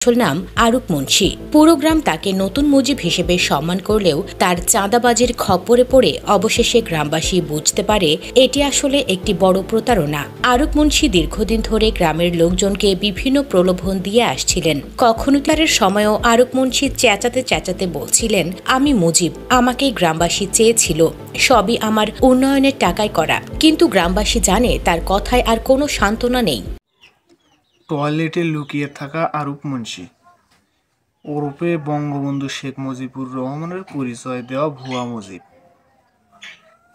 আসল নাম আরুপ মুন্সি। পুরো গ্রাম তাকে নতুন মুজিব হিসেবে সম্মান করলেও তার চাঁদাবাজির খপ্পরে পড়ে অবশেষে গ্রামবাসী বুঝতে পারে এটি আসলে একটি বড় প্রতারণা। আরুপ মুন্সি দীর্ঘদিন ধরে গ্রামের লোকজনকে বিভিন্ন প্রলোভন দিয়ে আসছিলেন। কখনো তারের সময়ও আরুপ মুন্সি চেঁচাতে চেঁচাতে বলছিলেন, আমি মুজিব, আমাকেই গ্রামবাসী চেয়েছিল, সবই আমার উন্নয়নের টাকায় করা। কিন্তু গ্রামবাসী জানে তার কথায় আর কোনো সান্ত্বনা নেই। টয়লেটে লুকিয়ে থাকা আরুপ মুন্সি ওরফে বঙ্গবন্ধু শেখ মুজিবুর রহমানের পরিচয় দেওয়া ভুয়া মুজিব।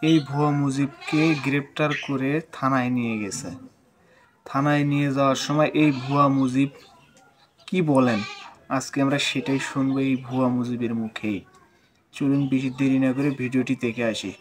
এই ভুয়া মুজিবকে গ্রেপ্তার করে থানায় নিয়ে গেছে। থানায় নিয়ে যাওয়ার সময় এই ভুয়া মুজিব কি বলেন, আজকে আমরা সেটাই শুনবো এই ভুয়া মুজিবের মুখেই। চলুন বেশি দেরি না করে ভিডিওটি দেখে আসি।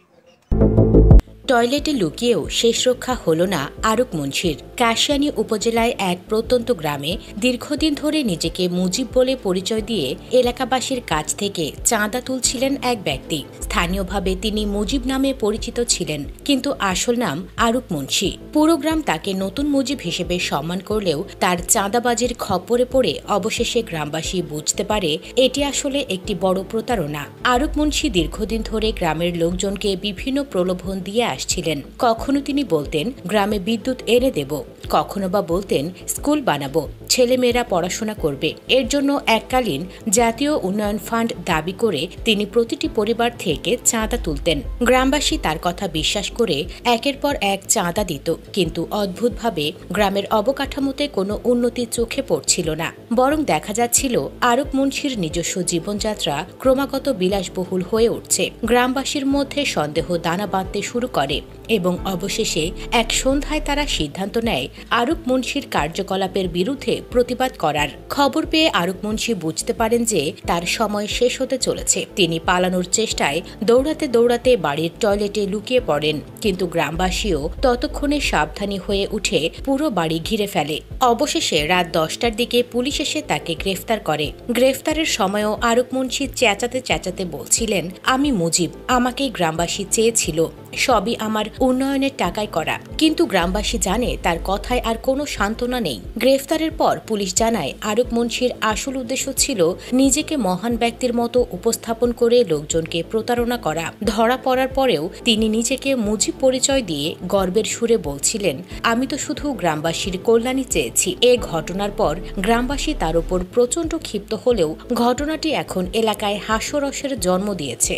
টয়লেটে লুকিয়েও শেষ রক্ষা হল না আরুপ মুন্সির। কাশিয়ানী উপজেলায় এক প্রত্যন্ত গ্রামে দীর্ঘদিন ধরে নিজেকে মুজিব বলে পরিচয় দিয়ে এলাকাবাসীর কাছ থেকে চাঁদা তুলছিলেন এক ব্যক্তি। স্থানীয়ভাবে তিনি মুজিব নামে পরিচিত ছিলেন, কিন্তু আসল নাম আরুপ মুন্সি। পুরো গ্রাম তাকে নতুন মুজিব হিসেবে সম্মান করলেও তার চাঁদাবাজির খপ্পরে পড়ে অবশেষে গ্রামবাসী বুঝতে পারে এটি আসলে একটি বড় প্রতারণা। আরুপ মুন্সি দীর্ঘদিন ধরে গ্রামের লোকজনকে বিভিন্ন প্রলোভন দিয়ে আসছিলেন। কখনো তিনি বলতেন গ্রামে বিদ্যুৎ এনে দেব, কখনো বা বলতেন স্কুল বানাবো, ছেলেমেয়েরা পড়াশোনা করবে। এর জন্য এককালীন জাতীয় উন্নয়ন ফান্ড দাবি করে তিনি প্রতিটি পরিবার থেকে চাঁদা তুলতেন। গ্রামবাসী তার কথা বিশ্বাস করে একের পর এক চাঁদা দিত, কিন্তু অদ্ভুতভাবে গ্রামের অবকাঠামোতে কোনো উন্নতি চোখে পড়ছিল না। বরং দেখা যাচ্ছিল আরুপ মুন্সির নিজস্ব জীবনযাত্রা ক্রমাগত বিলাসবহুল হয়ে উঠছে। গ্রামবাসীর মধ্যে সন্দেহ দানা বাঁধতে শুরু করে এবং অবশেষে এক সন্ধ্যায় তারা সিদ্ধান্ত নেয় আরুপ মুন্সির কার্যকলাপের বিরুদ্ধে প্রতিবাদ করার। খবর পেয়ে আরুপ মুন্সি বুঝতে পারেন যে তার সময় শেষ হতে চলেছে। তিনি পালানোর চেষ্টায় দৌড়াতে দৌড়াতে বাড়ির টয়লেটে লুকিয়ে পড়েন, কিন্তু গ্রামবাসীও ততক্ষণে সাবধানী হয়ে উঠে পুরো বাড়ি ঘিরে ফেলে। অবশেষে রাত 10টার দিকে পুলিশ এসে তাকে গ্রেফতার করে। গ্রেফতারের সময়ও আরুপ মুন্সি চেঁচাতে চেঁচাতে বলছিলেন, আমি মুজিব, আমাকেই গ্রামবাসী চেয়েছিল, সবই আমার উন্নয়নের টাকায় করা। কিন্তু গ্রামবাসী জানে তার কথায় আর কোনো সান্ত্বনা নেই। গ্রেফতারের পর পুলিশ জানায় আরুপ মুন্সির আসল উদ্দেশ্য ছিল নিজেকে মহান ব্যক্তির মতো উপস্থাপন করে লোকজনকে প্রতারণা করা। ধরা পড়ার পরেও তিনি নিজেকে মুজিব পরিচয় দিয়ে গর্বের সুরে বলছিলেন, আমি তো শুধু গ্রামবাসীর কল্যাণই চেয়েছি। এ ঘটনার পর গ্রামবাসী তার উপর প্রচণ্ড ক্ষিপ্ত হলেও ঘটনাটি এখন এলাকায় হাস্যরসের জন্ম দিয়েছে।